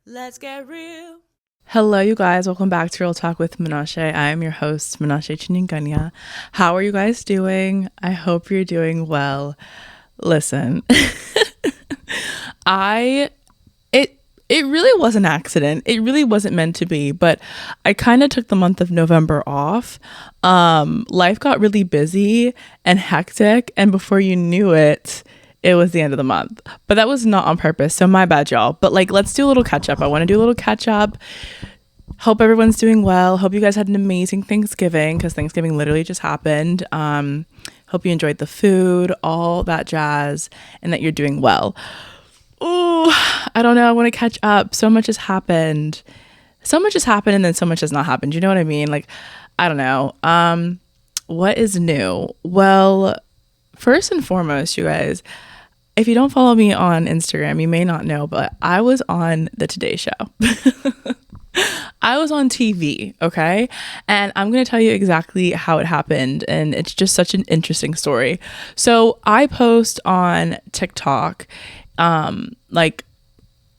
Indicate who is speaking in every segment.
Speaker 1: Let's get real.
Speaker 2: Hello, you guys. Welcome back to Real Talk with Menashe. I am your host, Menashe Chinyanganya. How are you guys doing? I hope you're doing well. Listen, it really was an accident. It really wasn't meant to be, but I kind of took the month of November off. Life got really busy and hectic, and before you knew it, it was the end of the month. But that was not on purpose, so my bad, y'all. But let's do a little catch up. I want to do a little catch up. Hope everyone's doing well. Hope you guys had an amazing Thanksgiving, because Thanksgiving literally just happened. Hope you enjoyed the food, all that jazz, and that you're doing well. Oh, I don't know. I want to catch up. So much has happened. And then so much has not happened. You know what I mean? I don't know. What is new? Well, first and foremost, you guys, if you don't follow me on Instagram, you may not know, but I was on the Today Show. I was on TV, okay? And I'm going to tell you exactly how it happened, and it's just such an interesting story. So I post on TikTok,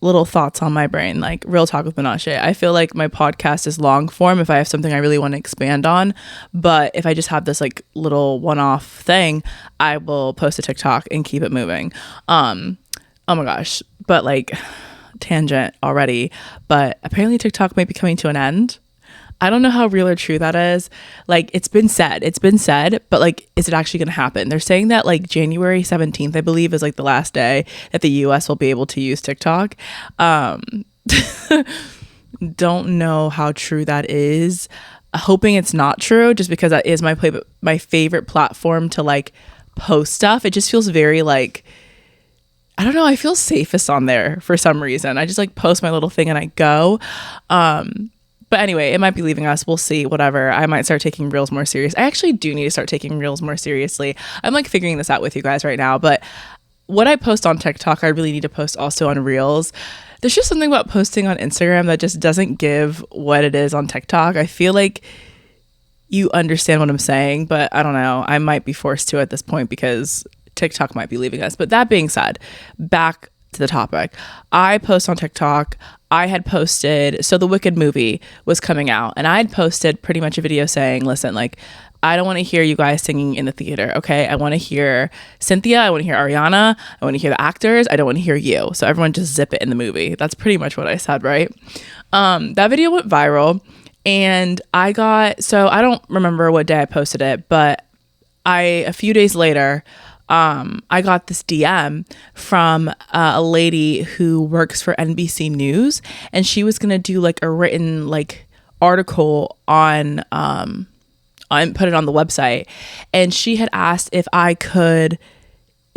Speaker 2: little thoughts on my brain, like Real Talk with Menashe. I feel like my podcast is long form if I have something I really want to expand on, but if I just have this little one-off thing, I will post a TikTok and keep it moving. Oh my gosh, but tangent already, but apparently TikTok might be coming to an end. I don't know how real or true that is. It's been said, but is it actually going to happen? They're saying that January 17th, I believe, is the last day that the US will be able to use TikTok. Don't know how true that is. Hoping it's not true, just because that is my favorite platform to post stuff. It just feels very I don't know, I feel safest on there for some reason. I just post my little thing and I go. But anyway, it might be leaving us. We'll see, whatever. I might start taking Reels more serious. I actually do need to start taking Reels more seriously. I'm figuring this out with you guys right now. But what I post on TikTok, I really need to post also on Reels. There's just something about posting on Instagram that just doesn't give what it is on TikTok. I feel like you understand what I'm saying, but I don't know. I might be forced to at this point because TikTok might be leaving us. But that being said, back to the topic. I post on TikTok. I had posted, so the Wicked movie was coming out, and I had posted pretty much a video saying, listen, I don't want to hear you guys singing in the theater, okay? I want to hear Cynthia, I want to hear Ariana, I want to hear the actors, I don't want to hear you. So everyone just zip it in the movie. That's pretty much what I said, right? That video went viral, and I don't remember what day I posted it, but a few days later, I got this DM from a lady who works for NBC News, and she was gonna do a written article on put it on the website, and she had asked if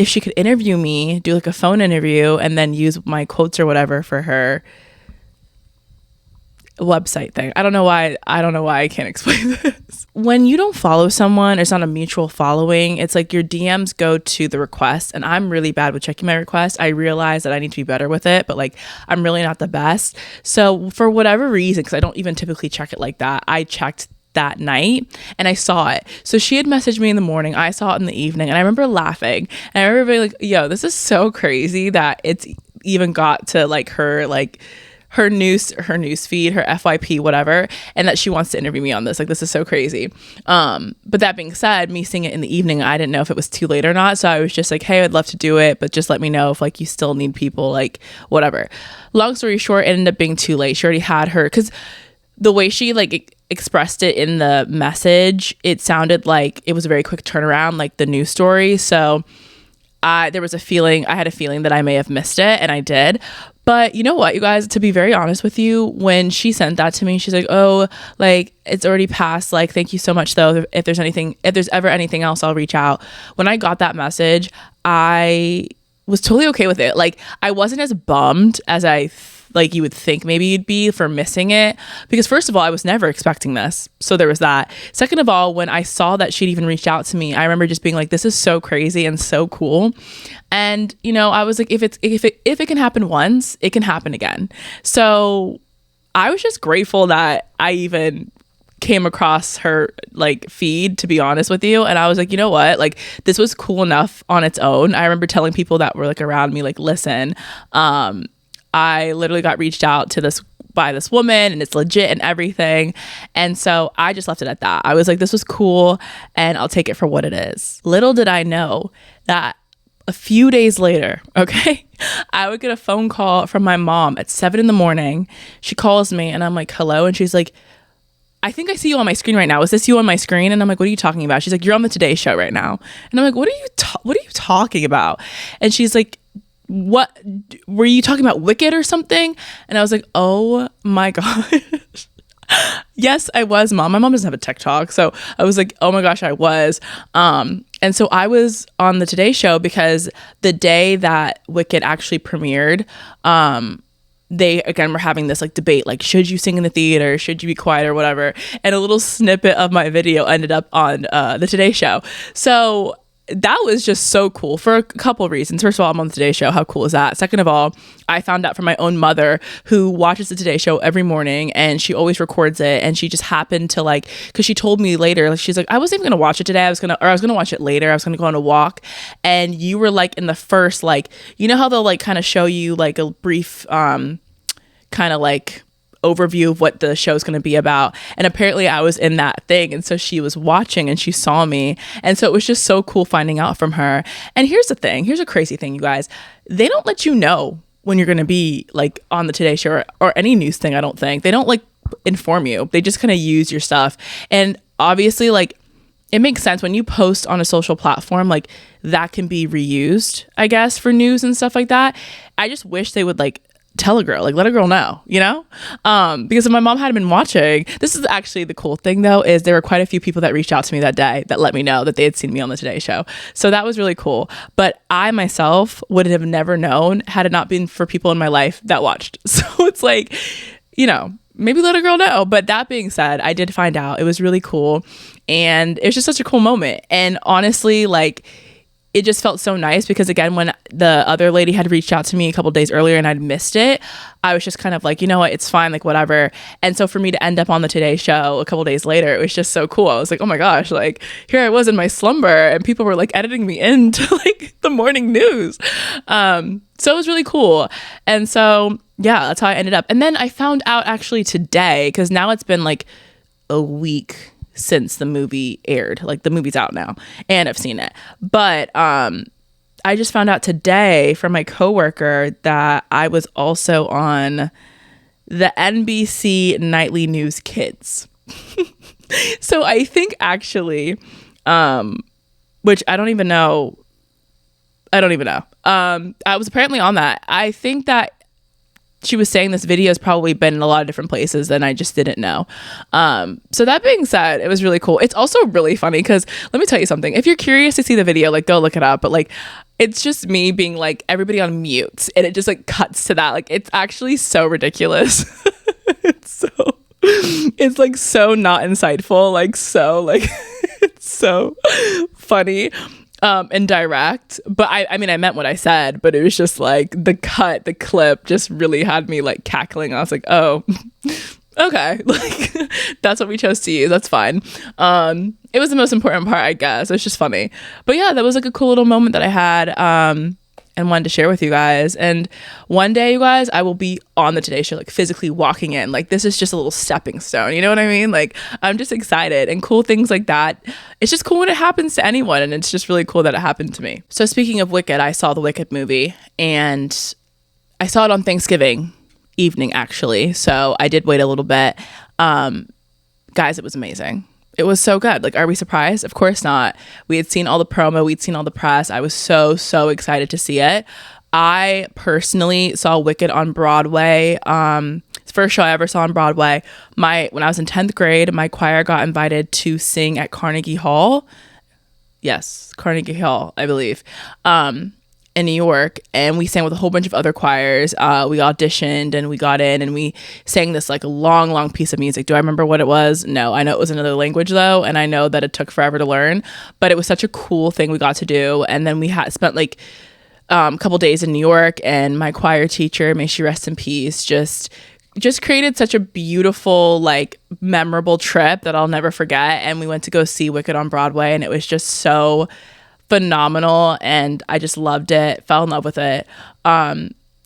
Speaker 2: she could interview me, do a phone interview, and then use my quotes or whatever for her website thing. I don't know why I can't explain this. When you don't follow someone, it's not a mutual following. It's your DMs go to the request, and I'm really bad with checking my request. I realize that I need to be better with it, but I'm really not the best. So for whatever reason, because I don't even typically check it like that, I checked that night and I saw it. So she had messaged me in the morning, I saw it in the evening, and I remember laughing, and I remember being yo, this is so crazy that it's even got to her news feed, her FYP, whatever, and that she wants to interview me on this. This is so crazy. But that being said, me seeing it in the evening, I didn't know if it was too late or not. So I was just hey, I'd love to do it, but just let me know if you still need people, whatever. Long story short, it ended up being too late. She already had her, because the way she expressed it in the message, it sounded like it was a very quick turnaround, the news story. So I had a feeling that I may have missed it, and I did. But you know what, you guys, to be very honest with you, when she sent that to me, she's oh, it's already passed. Thank you so much, though. If there's ever anything else, I'll reach out. When I got that message, I was totally okay with it. I wasn't as bummed as you would think maybe you'd be for missing it, because first of all, I was never expecting this, so there was that. Second of all, when I saw that she'd even reached out to me, I remember just being this is so crazy and so cool. And I was if it can happen once, it can happen again. So I was just grateful that I even came across her feed, to be honest with you, and I was you know what, this was cool enough on its own. I remember telling people that were around me, listen, I literally got reached out to by this woman, and it's legit and everything. And so I just left it at that. I was like, this was cool, and I'll take it for what it is. Little did I know that a few days later, okay, I would get a phone call from my mom at 7 a.m. She calls me, and I'm like, hello. And she's like, I think I see you on my screen right now. Is this you on my screen? And I'm like, what are you talking about? She's like, you're on the Today Show right now. And I'm like, what are you talking about? And she's like, what were you talking about, Wicked or something? And I was like, oh my gosh. Yes, I was, Mom. My mom doesn't have a TikTok. So I was like, oh my gosh, I was. And so I was on the Today Show because the day that Wicked actually premiered, they again were having this like debate, like, should you sing in the theater, should you be quiet or whatever. And a little snippet of my video ended up on the Today Show. So that was just so cool for a couple of reasons. First of all, I'm on the Today Show. How cool is that? Second of all, I found out from my own mother, who watches the Today Show every morning, and she always records it. And she just happened to like, because she told me later, like, she's like, I wasn't even gonna watch it today. I was gonna watch it later. I was gonna go on a walk, and you were like in the first, like, you know how they'll like kind of show you like a brief kind of like overview of what the show's going to be about, and apparently I was in that thing, and so she was watching and she saw me, and so it was just so cool finding out from her. And here's a crazy thing, you guys, they don't let you know when you're going to be like on the Today Show or any news thing. I don't think they don't like inform you. They just kind of use your stuff. And obviously, like, it makes sense when you post on a social platform, like, that can be reused, I guess, for news and stuff like that. I just wish they would like tell a girl, like, let a girl know, you know? Because if my mom had been watching, this is actually the cool thing though, is there were quite a few people that reached out to me that day that let me know that they had seen me on the Today Show. So that was really cool. But I myself would have never known had it not been for people in my life that watched. So it's like, you know, maybe let a girl know. But that being said, I did find out. It was really cool. And it was just such a cool moment. And honestly, like, it just felt so nice because, again, when the other lady had reached out to me a couple days earlier and I'd missed it, I was just kind of like, you know what, it's fine, like, whatever. And so for me to end up on the Today Show a couple days later, it was just so cool. I was like, oh my gosh, like, here I was in my slumber and people were like editing me into like the morning news. So it was really cool. And so, yeah, that's how I ended up. And then I found out actually today, because now it's been like a week since the movie aired. Like, the movie's out now and I've seen it, but I just found out today from my coworker that I was also on the NBC Nightly News Kids. So I think actually, which I don't even know, I was apparently on that. I think that she was saying this video has probably been in a lot of different places and I just didn't know. So that being said, it was really cool. It's also really funny because, let me tell you something. If you're curious to see the video, like, go look it up. But like, it's just me being like, everybody on mute, and it just like cuts to that. Like, it's actually so ridiculous. It's like so not insightful. Like, so like, it's so funny. And direct, but I mean, I meant what I said, but it was just like the clip just really had me like cackling. I was like, oh, okay, like, that's what we chose to use. That's fine. It was the most important part, I guess. It was just funny, but yeah, that was like a cool little moment that I had, and wanted to share with you guys. And one day, you guys, I will be on the Today Show, like physically walking in. Like, this is just a little stepping stone, you know what I mean? Like, I'm just excited, and cool things like that. It's just cool when it happens to anyone, and it's just really cool that it happened to me. So speaking of Wicked, I saw the Wicked movie, and I saw it on Thanksgiving evening, actually. So I did wait a little bit. Guys, it was amazing. It was so good. Like, are we surprised? Of course not. We had seen all the promo. We'd seen all the press. I was so excited to see it. I personally saw Wicked on Broadway. It's the first show I ever saw on Broadway. When I was in 10th grade, my choir got invited to sing at Carnegie Hall. Yes, Carnegie Hall, I believe. In New York, and we sang with a whole bunch of other choirs. We auditioned and we got in and we sang this like long piece of music. Do I remember what it was? No, I know it was another language though, and I know that it took forever to learn, but it was such a cool thing we got to do. And then we had spent like a couple days in New York, and my choir teacher, may she rest in peace, just created such a beautiful, like, memorable trip that I'll never forget. And we went to go see Wicked on Broadway, and it was just so phenomenal, and I just loved it, fell in love with it.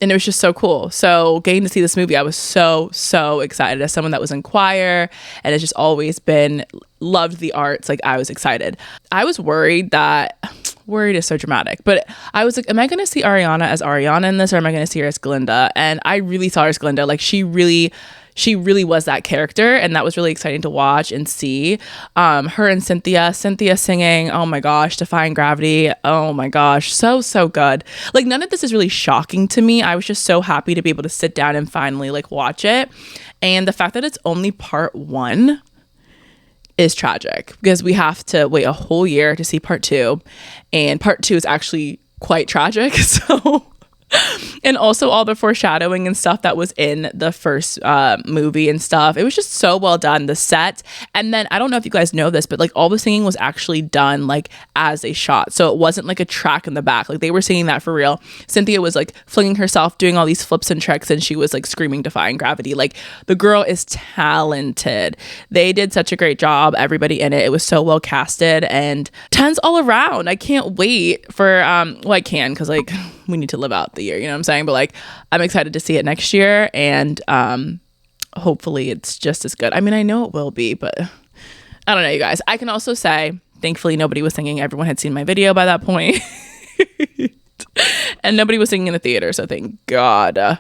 Speaker 2: And it was just so cool. So getting to see this movie, I was so excited. As someone that was in choir and has just always been loved the arts, like I was excited. I was worried is so dramatic, but I was like, am I going to see Ariana as Ariana in this, or am I going to see her as Glinda? And I really saw her as Glinda. Like she really was that character, and that was really exciting to watch and see. Her and Cynthia singing, oh my gosh, Defying Gravity, oh my gosh, so good. Like none of this is really shocking to me. I was just so happy to be able to sit down and finally like watch it. And the fact that it's only part 1 is tragic, because we have to wait a whole year to see part 2, and part 2 is actually quite tragic. So and also all the foreshadowing and stuff that was in the first movie and stuff. It was just so well done, the set. And then I don't know if you guys know this, but like all the singing was actually done like as a shot. So it wasn't like a track in the back. Like they were singing that for real. Cynthia was like flinging herself, doing all these flips and tricks, and she was like screaming Defying Gravity. Like the girl is talented. They did such a great job, everybody in it. It was so well casted, and 10s all around. I can't wait for well, I can, because like we need to live out the year, you know what I'm saying? But like I'm excited to see it next year, and hopefully it's just as good. I mean, I know it will be, but I don't know, you guys. I can also say thankfully nobody was singing. Everyone had seen my video by that point. And nobody was singing in the theater, so thank God.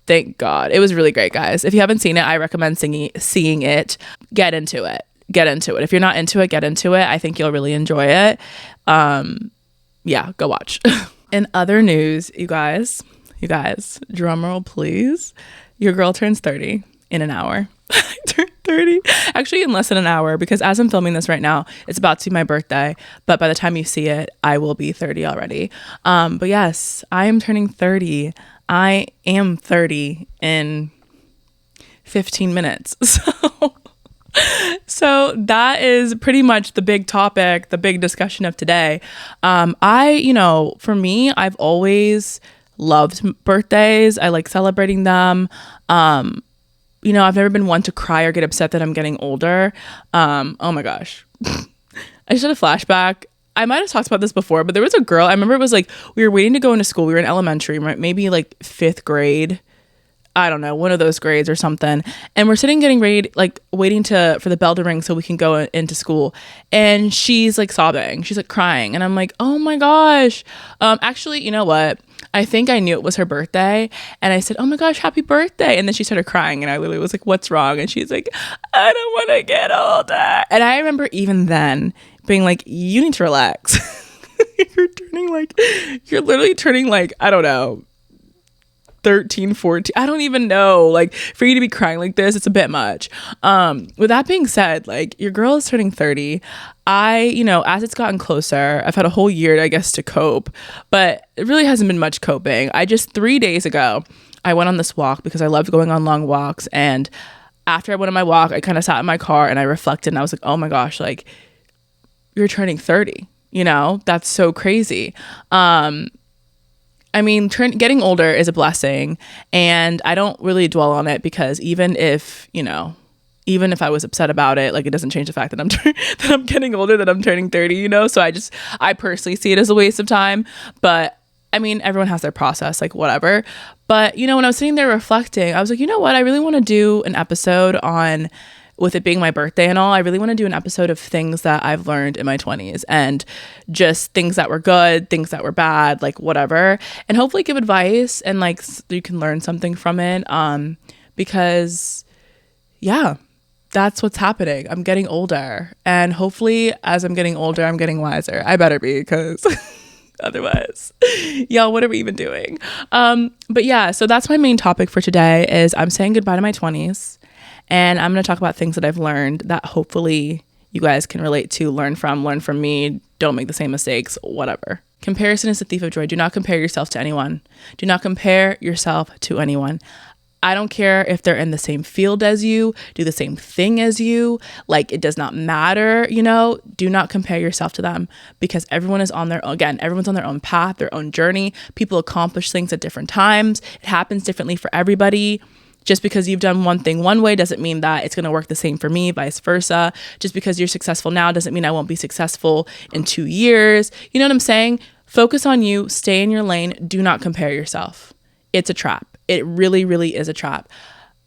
Speaker 2: It was really great, guys. If you haven't seen it, I recommend seeing it. Get into it. If you're not into it, get into it. I think you'll really enjoy it. Yeah, go watch. In other news, you guys, drum roll please. Your girl turns 30 in an hour. I turned 30 actually in less than an hour, because as I'm filming this right now, it's about to be my birthday, but by the time you see it, I will be 30 already. But yes, I am turning 30. I am 30 in 15 minutes. So that is pretty much the big topic, the big discussion of today. For me, I've always loved birthdays. I like celebrating them. I've never been one to cry or get upset that I'm getting older. Oh my gosh. I just had a flashback. I might have talked about this before, but there was a girl. I remember it was like we were waiting to go into school. We were in elementary, maybe like 5th grade. I don't know, one of those grades or something. And we're sitting getting ready, like waiting for the bell to ring so we can go into school. And she's like sobbing. She's like crying. And I'm like, oh my gosh. Actually, you know what? I think I knew it was her birthday. And I said, oh my gosh, happy birthday. And then she started crying. And I literally was like, what's wrong? And she's like, I don't want to get older. And I remember even then being like, you need to relax. You're literally turning like, I don't know, 13, 14, I don't even know, like for you to be crying like this, it's a bit much. With that being said, like your girl is turning 30. As it's gotten closer, I've had a whole year, I guess, to cope, but it really hasn't been much coping. 3 days ago, I went on this walk because I loved going on long walks. And after I went on my walk, I kind of sat in my car and I reflected, and I was like, oh my gosh, like you're turning 30, that's so crazy. Getting older is a blessing, and I don't really dwell on it, because even if I was upset about it, like it doesn't change the fact that I'm getting older, that I'm turning 30, So I personally see it as a waste of time, but everyone has their process, like whatever. But, when I was sitting there reflecting, I was like, you know what? I really want to do an episode on, with it being my birthday and all, I really want to do an episode of things that I've learned in my 20s, and just things that were good, things that were bad, like whatever, and hopefully give advice, and like you can learn something from it, because yeah, that's what's happening. I'm getting older, and hopefully as I'm getting older, I'm getting wiser. I better be, because otherwise, y'all, what are we even doing? But yeah, so that's my main topic for today, is I'm saying goodbye to my 20s. And I'm going to talk about things that I've learned that hopefully you guys can relate to, learn from me. Don't make the same mistakes, whatever. Comparison is the thief of joy. Do not compare yourself to anyone. Do not compare yourself to anyone. I don't care if they're in the same field as you, do the same thing as you. Like, it does not matter, do not compare yourself to them, because everyone's on their own path, their own journey. People accomplish things at different times. It happens differently for everybody. Just because you've done one thing one way doesn't mean that it's going to work the same for me, vice versa. Just because you're successful now doesn't mean I won't be successful in 2 years. You know what I'm saying? Focus on you, stay in your lane, do not compare yourself. it's a trap. It really, really is a trap.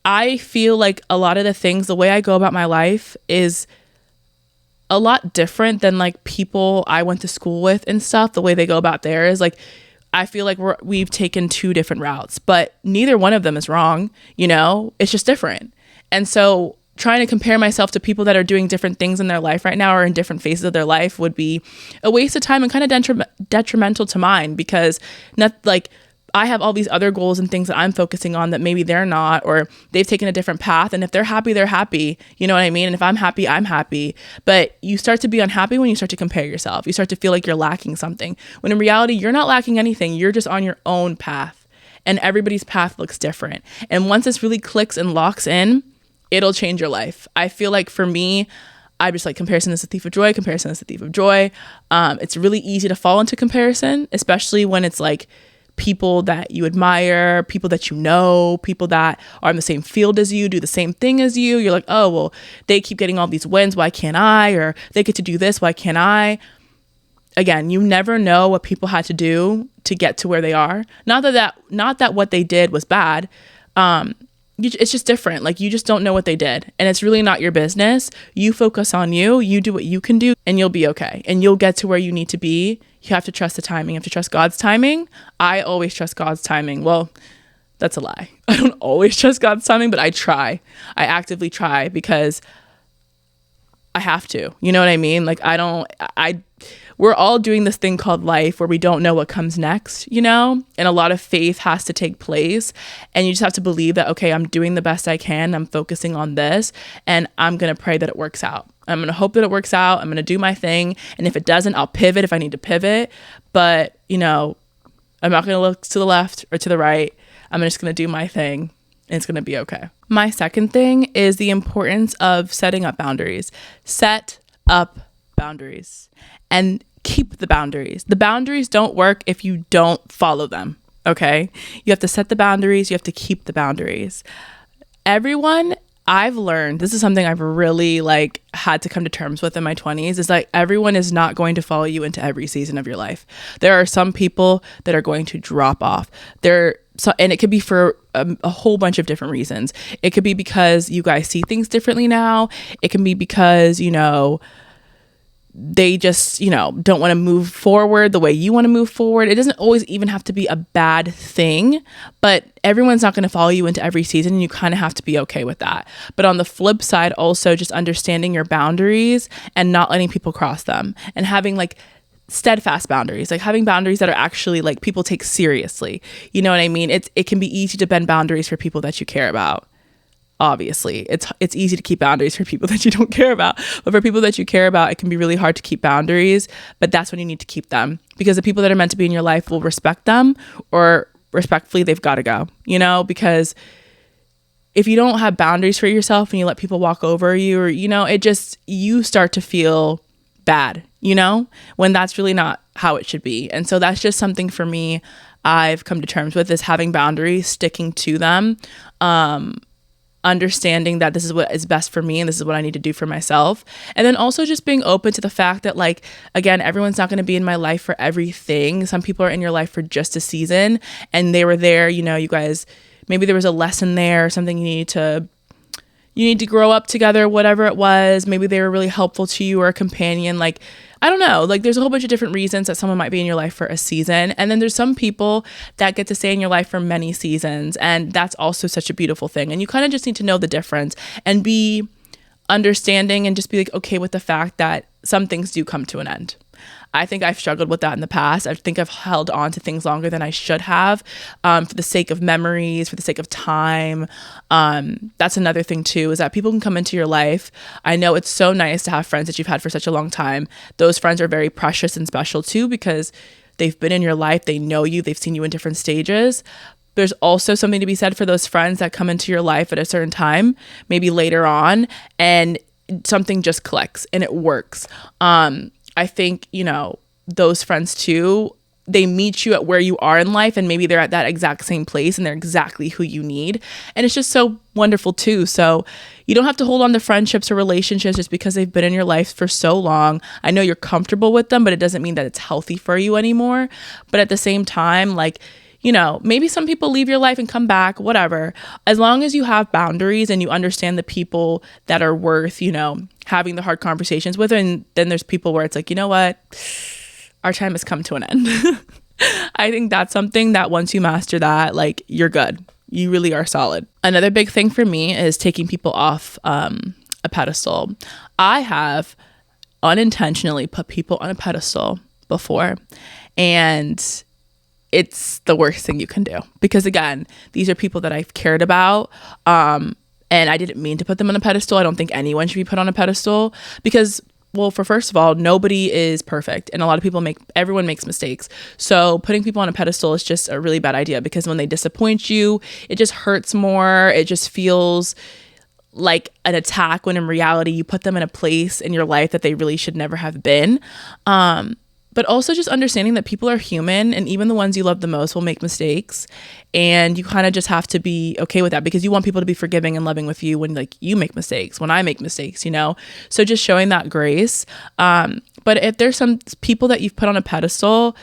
Speaker 2: I feel like a lot of the things, the way I go about my life is a lot different than like people I went to school with and stuff. The way they go about theirs, like I feel like we've taken two different routes, but neither one of them is wrong. It's just different. And so trying to compare myself to people that are doing different things in their life right now or in different phases of their life would be a waste of time and kind of detrimental to mine, because not like I have all these other goals and things that I'm focusing on that maybe they're not, or they've taken a different path. And if they're happy, they're happy. You know what I mean? And if I'm happy, I'm happy. But you start to be unhappy when you start to compare yourself. You start to feel like you're lacking something, when in reality, you're not lacking anything. You're just on your own path, and everybody's path looks different. And once this really clicks and locks in, it'll change your life. I feel like for me, I just like comparison is the thief of joy. Comparison is the thief of joy. It's really easy to fall into comparison, especially when it's like people that you admire, people that you know, people that are in the same field as you, do the same thing as you. You're like, oh, well, they keep getting all these wins. Why can't I? Or they get to do this. Why can't I? Again, you never know what people had to do to get to where they are. Not that what they did was bad. It's just different. Like, you just don't know what they did, and it's really not your business. You focus on you do what you can do, and you'll be okay, and you'll get to where you need to be. You have to trust the timing. You have to trust God's timing. I always trust God's timing. Well, that's a lie. I don't always trust God's timing, but I try. I actively try, because I have to. You know what I mean? Like, we're all doing this thing called life where we don't know what comes next, and a lot of faith has to take place, and you just have to believe that, okay, I'm doing the best I can. I'm focusing on this, and I'm going to pray that it works out. I'm going to hope that it works out. I'm going to do my thing. And if it doesn't, I'll pivot if I need to pivot. But, I'm not going to look to the left or to the right. I'm just going to do my thing, and it's going to be okay. My second thing is the importance of setting up boundaries. Set up boundaries and keep the boundaries. The boundaries don't work if you don't follow them. Okay. You have to set the boundaries. You have to keep the boundaries. Everyone, I've learned, this is something I've really had to come to terms with in my 20s, is like everyone is not going to follow you into every season of your life. There are some people that are going to drop off. And it could be for a whole bunch of different reasons. It could be because you guys see things differently now. It can be because, they just, don't want to move forward the way you want to move forward. It doesn't always even have to be a bad thing, but everyone's not going to follow you into every season, and you kind of have to be okay with that. But on the flip side, also just understanding your boundaries and not letting people cross them, and having steadfast boundaries, having boundaries that are actually people take seriously. You know what I mean? It can be easy to bend boundaries for people that you care about. Obviously, it's easy to keep boundaries for people that you don't care about, but for people that you care about, it can be really hard to keep boundaries. But that's when you need to keep them, because the people that are meant to be in your life will respect them, or respectfully, they've got to go. Because if you don't have boundaries for yourself and you let people walk over you, or you start to feel bad, when that's really not how it should be. And so that's just something for me I've come to terms with, is having boundaries, sticking to them. Understanding that this is what is best for me and this is what I need to do for myself. And then also just being open to the fact that again, everyone's not going to be in my life for everything. Some people are in your life for just a season, and they were there, you guys, maybe there was a lesson there, something you need to grow up together, whatever it was. Maybe they were really helpful to you, or a companion. I don't know, there's a whole bunch of different reasons that someone might be in your life for a season. And then there's some people that get to stay in your life for many seasons. And that's also such a beautiful thing. And you kind of just need to know the difference and be understanding, and just be okay with the fact that some things do come to an end. I think I've struggled with that in the past. I think I've held on to things longer than I should have, for the sake of memories, for the sake of time. That's another thing too, is that people can come into your life. I know it's so nice to have friends that you've had for such a long time. Those friends are very precious and special too, because they've been in your life, they know you, they've seen you in different stages. There's also something to be said for those friends that come into your life at a certain time, maybe later on, and something just clicks and it works. I think, those friends too, they meet you at where you are in life, and maybe they're at that exact same place and they're exactly who you need. And it's just so wonderful too. So you don't have to hold on to friendships or relationships just because they've been in your life for so long. I know you're comfortable with them, but it doesn't mean that it's healthy for you anymore. But at the same time, maybe some people leave your life and come back, whatever. As long as you have boundaries and you understand the people that are worth, having the hard conversations with. And then there's people where it's like, you know what? Our time has come to an end. I think that's something that once you master that, like, you're good. You really are solid. Another big thing for me is taking people off a pedestal. I have unintentionally put people on a pedestal before, and it's the worst thing you can do, because again, these are people that I've cared about, and I didn't mean to put them on a pedestal. I don't think anyone should be put on a pedestal because, well, first of all, nobody is perfect, and a lot of people everyone makes mistakes. So putting people on a pedestal is just a really bad idea, because when they disappoint you, it just hurts more. It just feels like an attack, when in reality you put them in a place in your life that they really should never have been. But also just understanding that people are human, and even the ones you love the most will make mistakes, and you kind of just have to be okay with that, because you want people to be forgiving and loving with you when, like, you make mistakes, when I make mistakes, so just showing that grace. But if there's some people that you've put on a pedestal,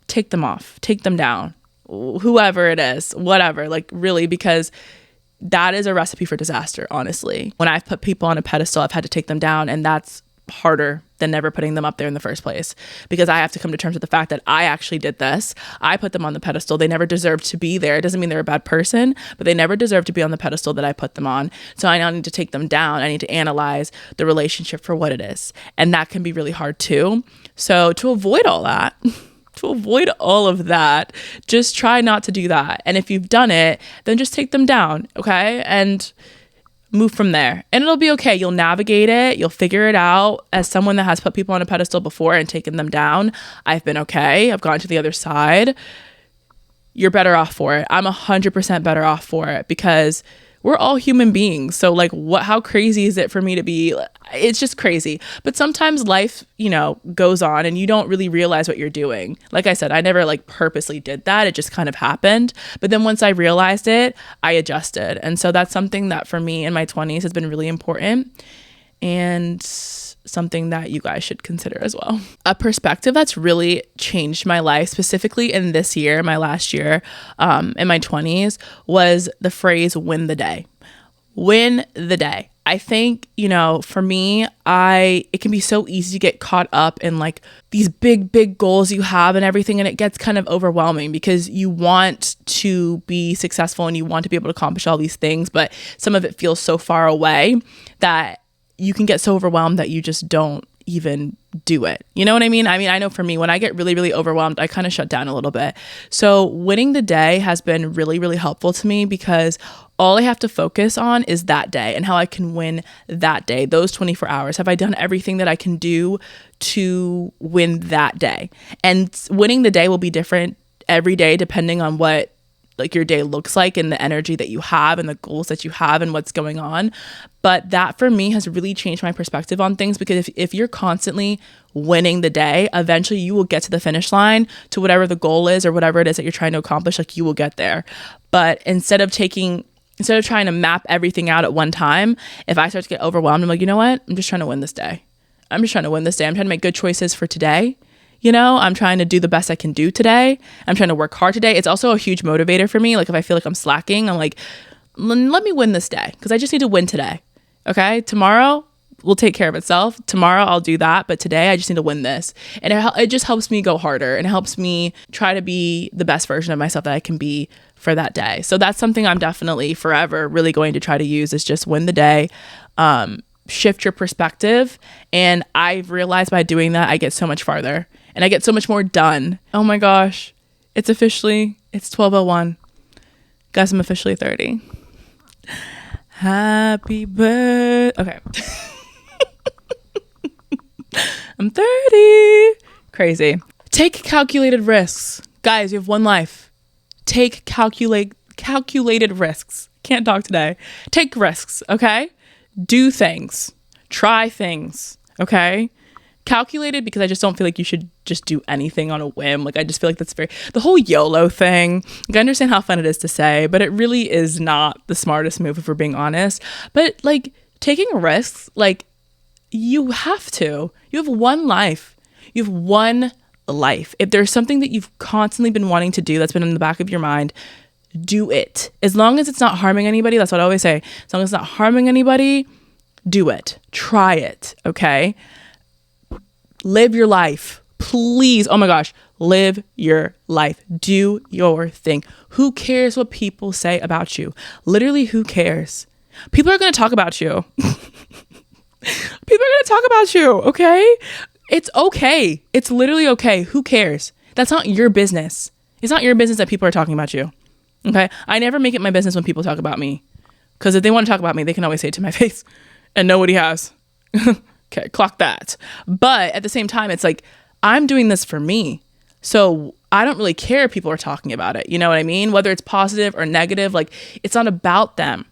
Speaker 2: take them off, take them down, whoever it is, whatever, like, really, because that is a recipe for disaster. Honestly, when I've put people on a pedestal, I've had to take them down, and that's harder than never putting them up there in the first place, because I have to come to terms with the fact that I actually did this. I put them on the pedestal. They never deserved to be there. It doesn't mean they're a bad person, but they never deserved to be on the pedestal that I put them on. So I now need to take them down. I need to analyze the relationship for what it is. And that can be really hard too. So to avoid all that, just try not to do that. And if you've done it, then just take them down. Okay. And move from there, and it'll be okay. You'll navigate it. You'll figure it out. As someone that has put people on a pedestal before and taken them down, I've been okay. I've gone to the other side. You're better off for it. I'm 100% better off for it, because we're all human beings. So like, how crazy is it for me to be, it's just crazy. But sometimes life, goes on, and you don't really realize what you're doing. Like I said, I never like purposely did that. It just kind of happened. But then once I realized it, I adjusted. And so that's something that for me in my 20s has been really important, and something that you guys should consider as well. A perspective that's really changed my life, specifically in this year, my last year, in my 20s, was the phrase "win the day." Win the day. I think, for me, it can be so easy to get caught up in like these big goals you have and everything. And it gets kind of overwhelming, because you want to be successful and you want to be able to accomplish all these things, but some of it feels so far away that you can get so overwhelmed that you just don't even do it. You know what I mean? I know for me, when I get really, really overwhelmed, I kind of shut down a little bit. So winning the day has been really, really helpful to me, because all I have to focus on is that day and how I can win that day, those 24 hours. Have I done everything that I can do to win that day? And winning the day will be different every day, depending on what like your day looks like, and the energy that you have, and the goals that you have, and what's going on. But that for me has really changed my perspective on things, because if you're constantly winning the day, eventually you will get to the finish line, to whatever the goal is or whatever it is that you're trying to accomplish. Like, you will get there. But instead of trying to map everything out at one time, if I start to get overwhelmed, I'm like, you know what? I'm just trying to win this day. I'm trying to make good choices for today. I'm trying to do the best I can do today. I'm trying to work hard today. It's also a huge motivator for me. Like, if I feel like I'm slacking, I'm like, let me win this day, because I just need to win today. Okay. Tomorrow will take care of itself. Tomorrow I'll do that. But today I just need to win this. And it just helps me go harder, and it helps me try to be the best version of myself that I can be for that day. So that's something I'm definitely forever really going to try to use, is just win the day. Shift your perspective. And I've realized by doing that, I get so much farther. And I get so much more done. Oh my gosh. It's 12:01. Guys, I'm officially 30. Happy birthday. Okay. I'm 30. Crazy. Take calculated risks. Guys, you have one life. Take calculated risks. Can't talk today. Take risks, okay? Do things. Try things, okay? Calculated, because I just don't feel like you should just do anything on a whim. Like, I just feel like that's the whole YOLO thing. Like, I understand how fun it is to say, but it really is not the smartest move, if we're being honest. But like, taking risks, like, you have to. You have one life. You have one life. If there's something that you've constantly been wanting to do that's been in the back of your mind, do it. As long as it's not harming anybody, that's what I always say. As long as it's not harming anybody, do it. Try it, okay? Live your life. Please, oh my gosh, live your life. Do your thing. Who cares what people say about you? Literally, who cares? People are going to talk about you. People are going to talk about you, okay? It's okay. It's literally okay. Who cares? That's not your business. It's not your business that people are talking about you, okay? I never make it my business when people talk about me, because if they want to talk about me, they can always say it to my face, and nobody has. Okay, clock that. But at the same time, it's like, I'm doing this for me. So I don't really care if people are talking about it. You know what I mean? Whether it's positive or negative, like, it's not about them.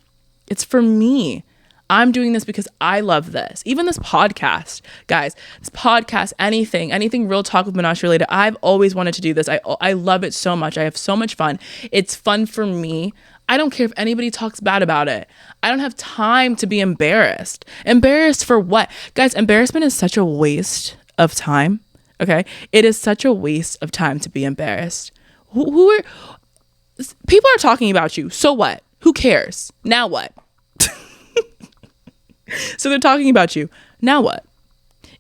Speaker 2: It's for me. I'm doing this because I love this. Even this podcast, guys, this podcast, anything real talk with Menage related. I've always wanted to do this. I love it so much. I have so much fun. It's fun for me. I don't care if anybody talks bad about it. I don't have time to be embarrassed. Embarrassed for what? Guys, embarrassment is such a waste of time. Okay? It is such a waste of time to be embarrassed. People are talking about you. So what? Who cares? Now what? So they're talking about you. Now what?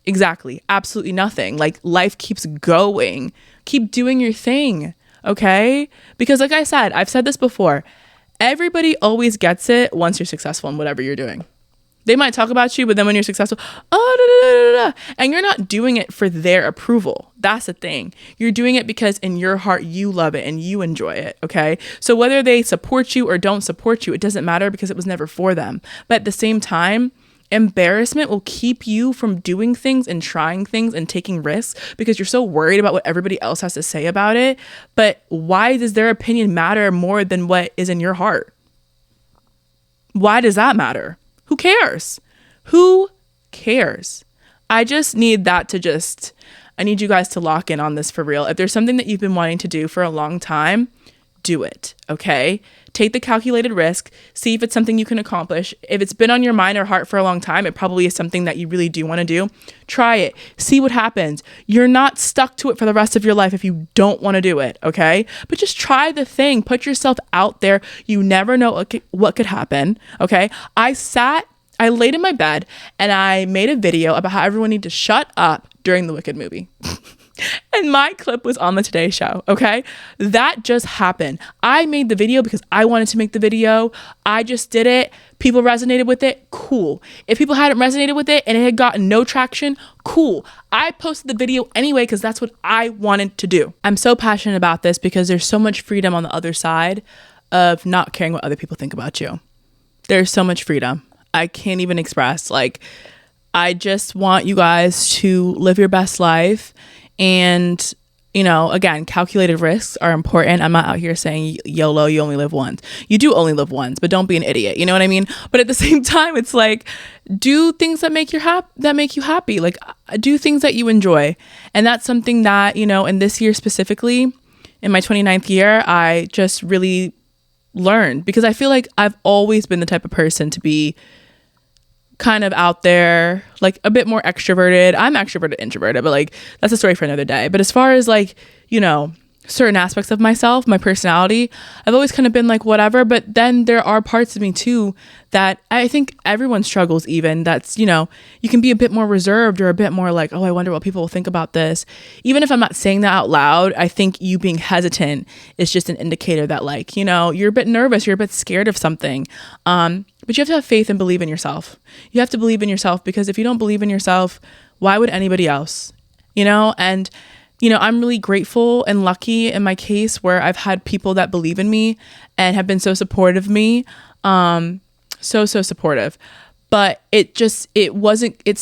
Speaker 2: Exactly. Absolutely nothing. Like, life keeps going. Keep doing your thing. Okay? Because like I said, I've said this before. Everybody always gets it once you're successful in whatever you're doing. They might talk about you, but then when you're successful, and you're not doing it for their approval. That's the thing. You're doing it because in your heart, you love it and you enjoy it. Okay. So whether they support you or don't support you, it doesn't matter, because it was never for them. But at the same time, embarrassment will keep you from doing things and trying things and taking risks because you're so worried about what everybody else has to say about it. But why does their opinion matter more than what is in your heart? Why does that matter? Who cares? Who cares? I just need that to I need you guys to lock in on this for real. If there's something that you've been wanting to do for a long time, do it, okay? Take the calculated risk. See if it's something you can accomplish. If it's been on your mind or heart for a long time, it probably is something that you really do want to do. Try it. See what happens. You're not stuck to it for the rest of your life if you don't want to do it, okay? But just try the thing. Put yourself out there. You never know what could happen, okay? I laid in my bed and I made a video about how everyone needed to shut up during the Wicked movie. And my clip was on the Today Show, okay? That just happened. I made the video because I wanted to make the video. I just did it. People resonated with it. Cool. If people hadn't resonated with it and it had gotten no traction, cool. I posted the video anyway because that's what I wanted to do. I'm so passionate about this because there's so much freedom on the other side of not caring what other people think about you. There's so much freedom. I can't even express. Like, I just want you guys to live your best life. And, you know, again, calculated risks are important. I'm not out here saying YOLO, you only live once. You do only live once, but don't be an idiot. You know what I mean? But at the same time, it's like, do things that make you happy. Like, do things that you enjoy. And that's something that, you know, in this year specifically, in my 29th year, I just really learned, because I feel like I've always been the type of person to be kind of out there, like a bit more extroverted. I'm extroverted, introverted, but like that's a story for another day. But as far as like, you know, certain aspects of myself, my personality, I've always kind of been like whatever. But then there are parts of me too that I think everyone struggles even. That's, you know, you can be a bit more reserved or a bit more like, oh, I wonder what people will think about this. Even if I'm not saying that out loud, I think you being hesitant is just an indicator that, like, you know, you're a bit nervous, you're a bit scared of something. But you have to have faith and believe in yourself. You have to believe in yourself, because if you don't believe in yourself, why would anybody else? You know, and you know, I'm really grateful and lucky in my case where I've had people that believe in me and have been so supportive of me. So supportive. But it's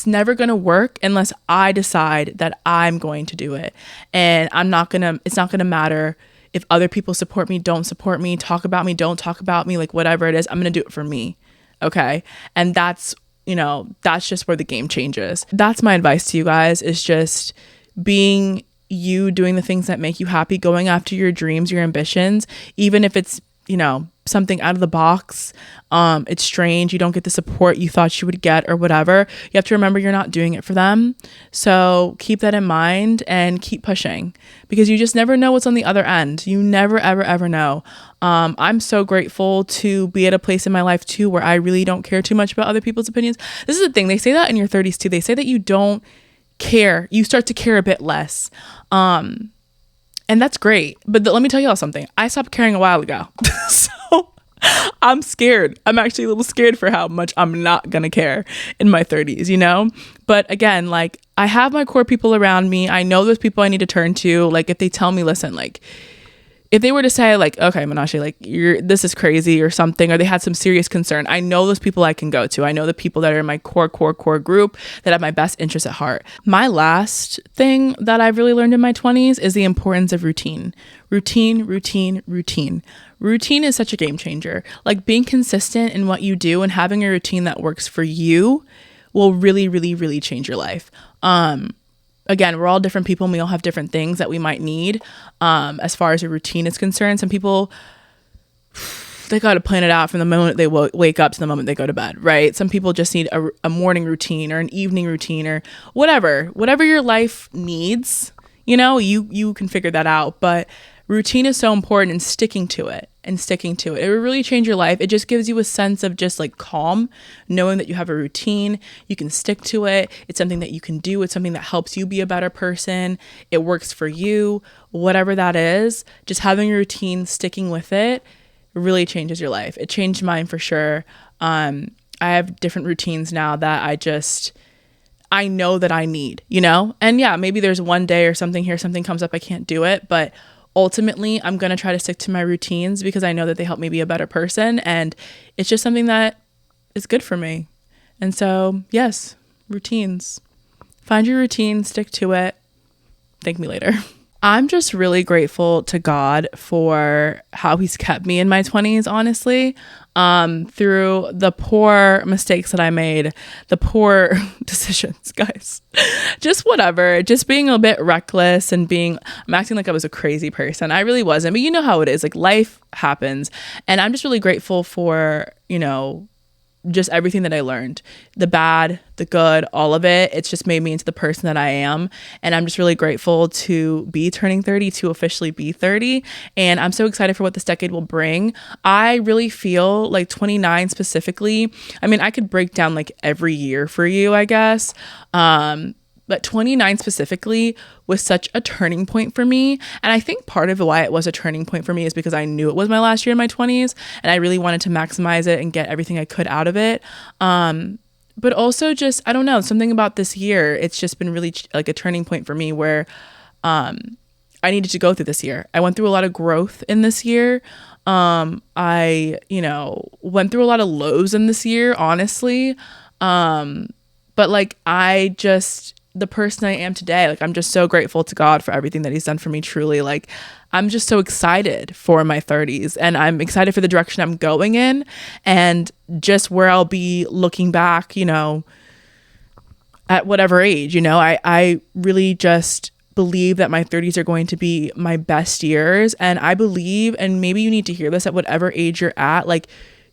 Speaker 2: never going to work unless I decide that I'm going to do it. And it's not going to matter if other people support me, don't support me, talk about me, don't talk about me, like whatever it is, I'm going to do it for me. Okay. And that's, you know, that's just where the game changes. That's my advice to you guys, is just being you, doing the things that make you happy, going after your dreams, your ambitions, even if it's, you know, something out of the box. It's strange. You don't get the support you thought you would get or whatever. You have to remember you're not doing it for them. So keep that in mind and keep pushing, because you just never know what's on the other end. You never, ever, ever know. I'm so grateful to be at a place in my life too, where I really don't care too much about other people's opinions. This is the thing. They say that in your 30s too. They say that you don't care. You start to care a bit less. And that's great. But let me tell y'all something. I stopped caring a while ago. So I'm scared. I'm actually a little scared for how much I'm not going to care in my 30s, you know? But again, like, I have my core people around me. I know there's people I need to turn to. Like, if they tell me, listen, like, if they were to say, like, okay, Menashe, like, this is crazy or something, or they had some serious concern, I know those people I can go to. I know the people that are in my core group that have my best interests at heart. My last thing that I've really learned in my 20s is the importance of routine. Routine is such a game changer. Like, being consistent in what you do and having a routine that works for you will really, really, really change your life. Again, we're all different people and we all have different things that we might need as far as a routine is concerned. Some people, they got to plan it out from the moment they wake up to the moment they go to bed, right? Some people just need a morning routine or an evening routine or whatever your life needs, you know, you can figure that out. But routine is so important, and sticking to it. It will really change your life. It just gives you a sense of just like calm, knowing that you have a routine, you can stick to it. It's something that you can do. It's something that helps you be a better person. It works for you, whatever that is. Just having a routine, sticking with it really changes your life. It changed mine for sure. I have different routines now that I know that I need, you know? And yeah, maybe there's one day or something here, something comes up, I can't do it, but ultimately, I'm going to try to stick to my routines because I know that they help me be a better person, and it's just something that is good for me. And so, yes, routines. Find your routine, stick to it. Thank me later. I'm just really grateful to God for how he's kept me in my 20s, honestly, through the poor mistakes that I made, the poor decisions, guys, just whatever, just being a bit reckless and I'm acting like I was a crazy person. I really wasn't, but you know how it is, like, life happens. And I'm just really grateful for, you know, just everything that I learned, the bad, the good, all of it. It's just made me into the person that I am. And I'm just really grateful to be turning 30, to officially be 30. And I'm so excited for what this decade will bring. I really feel like 29 specifically, I mean, I could break down like every year for you, I guess. But 29 specifically was such a turning point for me. And I think part of why it was a turning point for me is because I knew it was my last year in my 20s and I really wanted to maximize it and get everything I could out of it. But also just, I don't know, something about this year, it's just been really like a turning point for me where I needed to go through this year. I went through a lot of growth in this year. I, went through a lot of lows in this year, honestly. But like, the person I am today, like, I'm just so grateful to God for everything that he's done for me, truly. Like, I'm just so excited for my 30s, and I'm excited for the direction I'm going in and just where I'll be looking back, at whatever age, I really just believe that my 30s are going to be my best years. And I believe, and maybe you need to hear this, at whatever age you're at, like,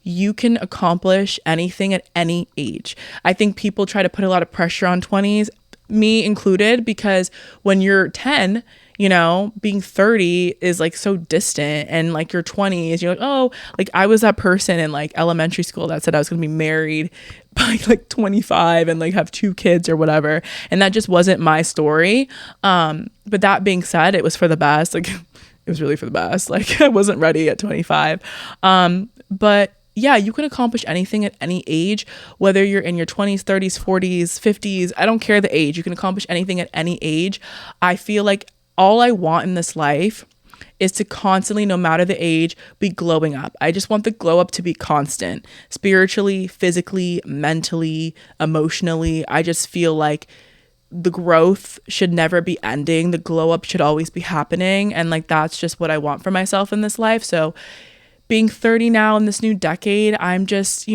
Speaker 2: you can accomplish anything at any age. I think people try to put a lot of pressure on 20s, me included, because when you're 10, being 30 is like so distant, and like your 20s, you're like, oh, like I was that person in like elementary school that said I was going to be married by like 25 and like have 2 kids or whatever. And that just wasn't my story. But that being said, it was for the best. Like, it was really for the best. Like, I wasn't ready at 25. But yeah, you can accomplish anything at any age, whether you're in your 20s, 30s, 40s, 50s. I don't care the age. You can accomplish anything at any age. I feel like all I want in this life is to constantly, no matter the age, be glowing up. I just want the glow up to be constant, spiritually, physically, mentally, emotionally. I just feel like the growth should never be ending. The glow up should always be happening. And like, that's just what I want for myself in this life. So being 30 now in this new decade, I'm just,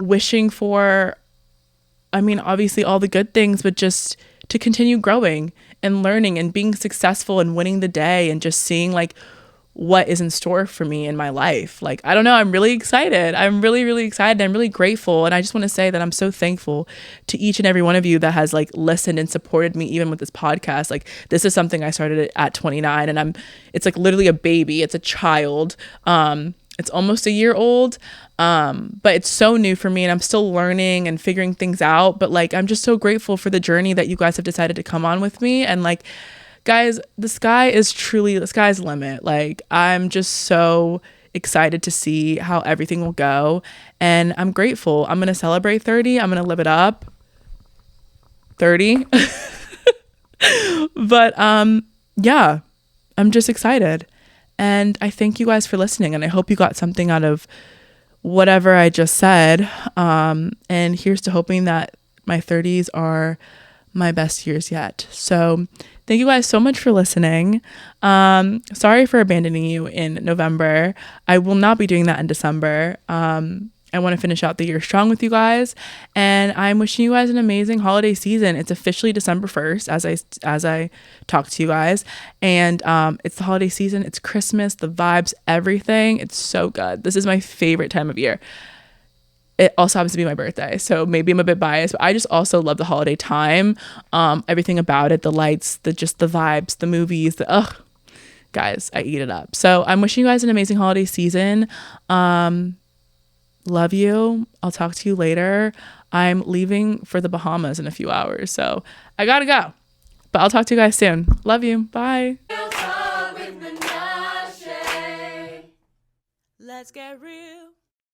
Speaker 2: wishing for, obviously all the good things, but just to continue growing and learning and being successful and winning the day and just seeing like what is in store for me in my life. Like, I don't know. I'm really excited. I'm really, really excited. I'm really grateful. And I just want to say that I'm so thankful to each and every one of you that has like listened and supported me, even with this podcast. Like, this is something I started at 29, and it's like literally a baby. It's a child. It's almost a year old. But it's so new for me, and I'm still learning and figuring things out. But like, I'm just so grateful for the journey that you guys have decided to come on with me. And like, guys, the sky's the limit. Like, I'm just so excited to see how everything will go. And I'm grateful. I'm going to celebrate 30. I'm going to live it up. 30. But yeah, I'm just excited. And I thank you guys for listening. And I hope you got something out of whatever I just said. And here's to hoping that my 30s are my best years yet. So thank you guys so much for listening. Sorry for abandoning you in November. I will not be doing that in December. I want to finish out the year strong with you guys, and I'm wishing you guys an amazing holiday season. It's officially December 1st as I talk to you guys, and it's the holiday season. It's Christmas, the vibes, everything. It's so good. This is my favorite time of year. It also happens to be my birthday, so maybe I'm a bit biased, but I just also love the holiday time. Everything about it, the lights, the vibes, the movies, guys, I eat it up. So I'm wishing you guys an amazing holiday season. Love you. I'll talk to you later. I'm leaving for the Bahamas in a few hours, so I gotta go. But I'll talk to you guys soon. Love you. Bye. Let's get real.